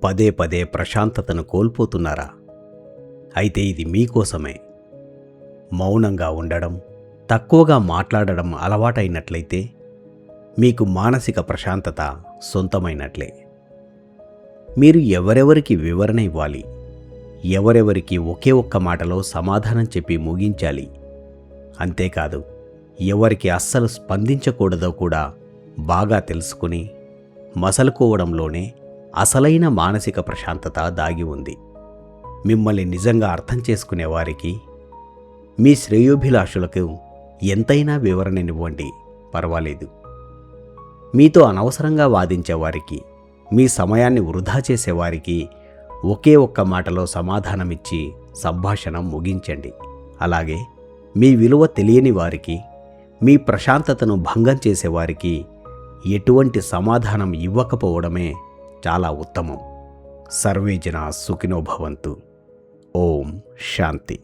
పదే పదే ప్రశాంతతను కోల్పోతున్నారా? అయితే ఇది మీకోసమే. మౌనంగా ఉండడం, తక్కువగా మాట్లాడడం అలవాటైనట్లయితే మీకు మానసిక ప్రశాంతత సొంతమైనట్లే. మీరు ఎవరెవరికి వివరణ ఇవ్వాలి, ఎవరెవరికి ఒకే ఒక్క మాటలో సమాధానం చెప్పి ముగించాలి, అంతేకాదు ఎవరికి అస్సలు స్పందించకూడదో కూడా బాగా తెలుసుకుని మసలుకోవడంలోనే అసలైన మానసిక ప్రశాంతత దాగి ఉంది. మిమ్మల్ని నిజంగా అర్థం చేసుకునేవారికి, మీ శ్రేయోభిలాషులకు ఎంతైనా వివరణనివ్వండి, పర్వాలేదు. మీతో అనవసరంగా వాదించేవారికి, మీ సమయాన్ని వృధా చేసేవారికి ఒకే ఒక్క మాటలో సమాధానమిచ్చి సంభాషణ ముగించండి. అలాగే మీ విలువ తెలియని వారికి, మీ ప్రశాంతతను భంగం చేసేవారికి ఎటువంటి సమాధానం ఇవ్వకపోవడమే చాలా ఉత్తమం. సర్వే జనా సుఖినో భవంతు. ఓం శాంతి.